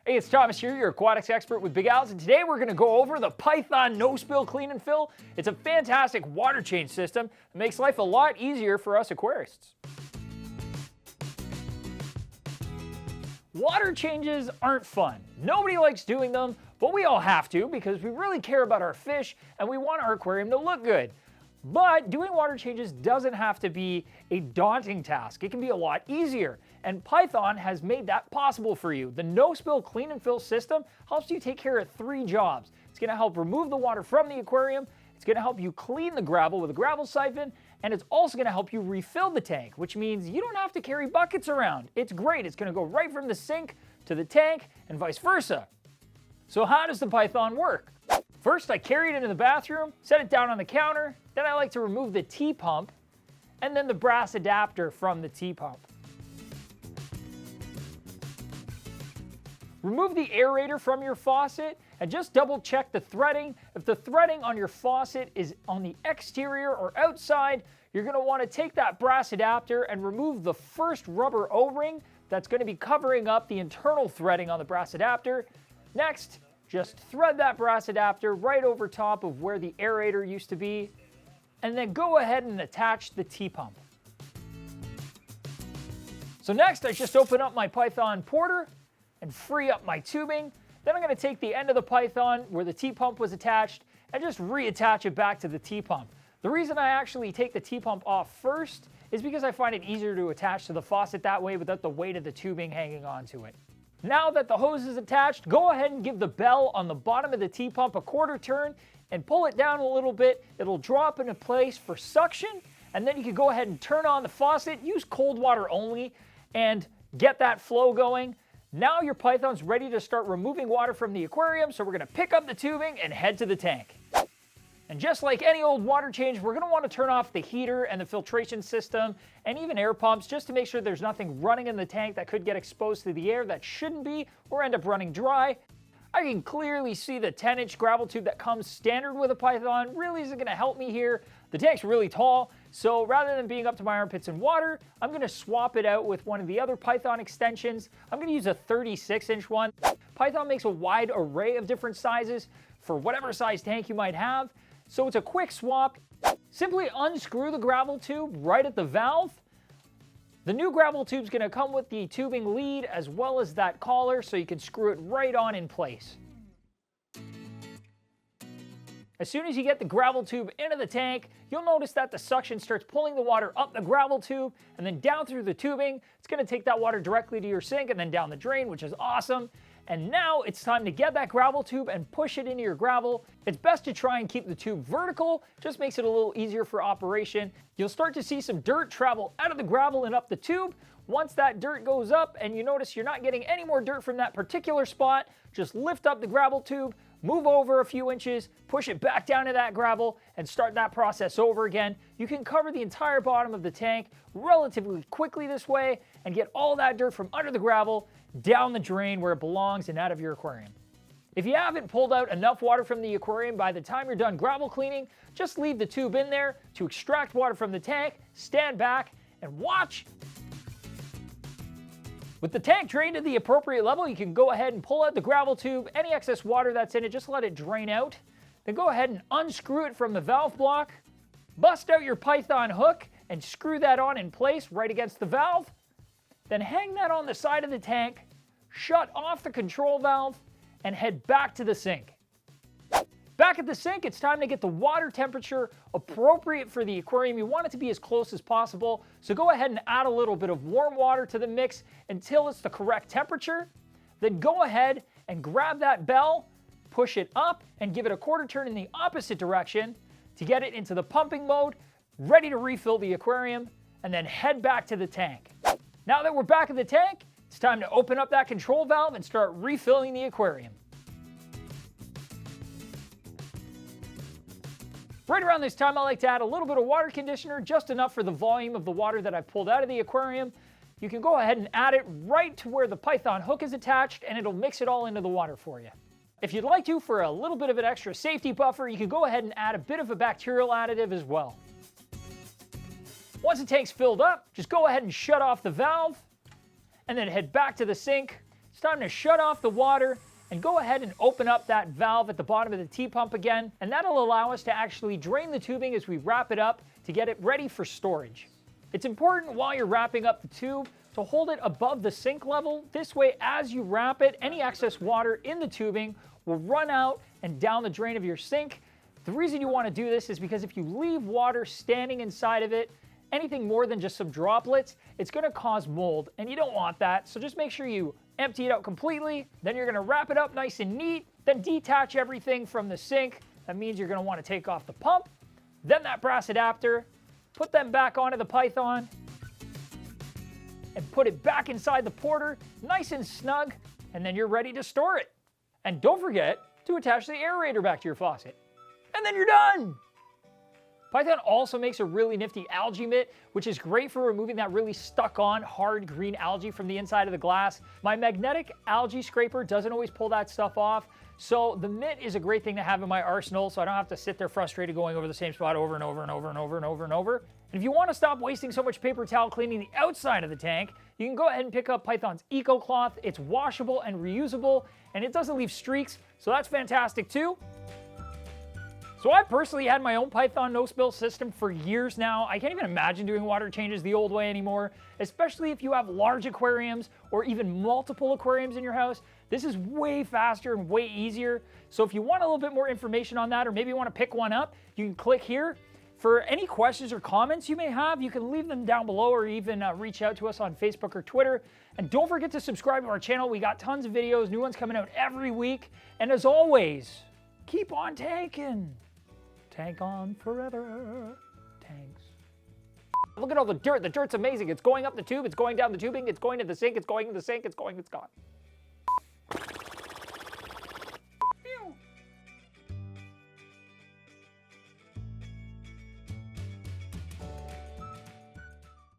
Hey, it's Thomas here, your aquatics expert with Big Al's, and today we're going to go over the Python No Spill Clean and Fill. It's a fantastic water change system that makes life a lot easier for us aquarists. Water changes aren't fun. Nobody likes doing them, but we all have to because we really care about our fish and we want our aquarium to look good. But doing water changes doesn't have to be a daunting task. It can be a lot easier, and Python has made that possible for you. The No Spill Clean and Fill system helps you take care of 3 jobs. It's going to help remove the water from the aquarium, it's going to help you clean the gravel with a gravel siphon, and it's also going to help you refill the tank, which means you don't have to carry buckets around. It's great. It's going to go right from the sink to the tank and vice versa. So how does the Python work? First, I carry it into the bathroom, set it down on the counter, then I like to remove the T-pump, and then the brass adapter from the T-pump. Remove the aerator from your faucet, and just double check the threading. If the threading on your faucet is on the exterior or outside, you're going to want to take that brass adapter and remove the first rubber O-ring that's going to be covering up the internal threading on the brass adapter. Next, just thread that brass adapter right over top of where the aerator used to be, and then go ahead and attach the T-pump. So next, I just open up my Python porter and free up my tubing. Then I'm going to take the end of the Python where the T-pump was attached and just reattach it back to the T-pump. The reason I actually take the T-pump off first is because I find it easier to attach to the faucet that way without the weight of the tubing hanging onto it. Now that the hose is attached, go ahead and give the bell on the bottom of the T-pump a quarter turn and pull it down a little bit. It'll drop into place for suction, and then you can go ahead and turn on the faucet, use cold water only, and get that flow going. Now your Python's ready to start removing water from the aquarium, so we're going to pick up the tubing and head to the tank. And just like any old water change, we're going to want to turn off the heater and the filtration system and even air pumps just to make sure there's nothing running in the tank that could get exposed to the air that shouldn't be or end up running dry. I can clearly see the 10-inch gravel tube that comes standard with a Python really isn't going to help me here. The tank's really tall, so rather than being up to my armpits in water, I'm going to swap it out with one of the other Python extensions. I'm going to use a 36-inch one. Python makes a wide array of different sizes for whatever size tank you might have. So it's a quick swap. Simply unscrew the gravel tube right at the valve. The new gravel tube is going to come with the tubing lead as well as that collar, so you can screw it right on in place. As soon as you get the gravel tube into the tank, you'll notice that the suction starts pulling the water up the gravel tube and then down through the tubing. It's going to take that water directly to your sink and then down the drain, which is awesome. And now it's time to get that gravel tube and push it into your gravel. It's best to try and keep the tube vertical, just makes it a little easier for operation. You'll start to see some dirt travel out of the gravel and up the tube. Once that dirt goes up and you notice you're not getting any more dirt from that particular spot, just lift up the gravel tube, move over a few inches, push it back down to that gravel, and start that process over again. You can cover the entire bottom of the tank relatively quickly this way and get all that dirt from under the gravel down the drain where it belongs and out of your aquarium. If you haven't pulled out enough water from the aquarium by the time you're done gravel cleaning, just leave the tube in there to extract water from the tank, stand back, and watch. With the tank drained to the appropriate level, you can go ahead and pull out the gravel tube. Any excess water that's in it, just let it drain out. Then go ahead and unscrew it from the valve block. Bust out your Python hook and screw that on in place right against the valve. Then hang that on the side of the tank, shut off the control valve, and head back to the sink. Back at the sink, it's time to get the water temperature appropriate for the aquarium. You want it to be as close as possible, so go ahead and add a little bit of warm water to the mix until it's the correct temperature. Then go ahead and grab that bell, push it up, and give it a quarter turn in the opposite direction to get it into the pumping mode, ready to refill the aquarium, and then head back to the tank. Now that we're back in the tank, it's time to open up that control valve and start refilling the aquarium. Right around this time, I like to add a little bit of water conditioner, just enough for the volume of the water that I've pulled out of the aquarium. You can go ahead and add it right to where the Python hook is attached, and it'll mix it all into the water for you. If you'd like to, for a little bit of an extra safety buffer, you can go ahead and add a bit of a bacterial additive as well. Once the tank's filled up, just go ahead and shut off the valve, and then head back to the sink, it's time to shut off the water and go ahead and open up that valve at the bottom of the T-pump again, and that'll allow us to actually drain the tubing as we wrap it up to get it ready for storage. It's important while you're wrapping up the tube to hold it above the sink level. This way, as you wrap it, any excess water in the tubing will run out and down the drain of your sink. The reason you want to do this is because if you leave water standing inside of it, anything more than just some droplets, it's going to cause mold, and you don't want that. So just make sure you empty it out completely. Then you're going to wrap it up nice and neat, then detach everything from the sink. That means you're going to want to take off the pump, then that brass adapter, put them back onto the Python, and put it back inside the porter, nice and snug, and then you're ready to store it. And don't forget to attach the aerator back to your faucet. And then you're done! Python also makes a really nifty algae mitt, which is great for removing that really stuck-on hard green algae from the inside of the glass. My magnetic algae scraper doesn't always pull that stuff off, so the mitt is a great thing to have in my arsenal, so I don't have to sit there frustrated going over the same spot over and over and over and over and over and over. And if you want to stop wasting so much paper towel cleaning the outside of the tank, you can go ahead and pick up Python's Eco Cloth. It's washable and reusable, and it doesn't leave streaks, so that's fantastic too. So I've personally had my own Python no-spill system for years now. I can't even imagine doing water changes the old way anymore, especially if you have large aquariums or even multiple aquariums in your house. This is way faster and way easier. So if you want a little bit more information on that, or maybe you want to pick one up, you can click here. For any questions or comments you may have, you can leave them down below, or even reach out to us on Facebook or Twitter. And don't forget to subscribe to our channel. We got tons of videos, new ones coming out every week. And as always, keep on tanking. Tank on forever. Tanks. Look at all the dirt. The dirt's amazing. It's going up the tube. It's going down the tubing. It's going to the sink. It's going to the sink. It's gone.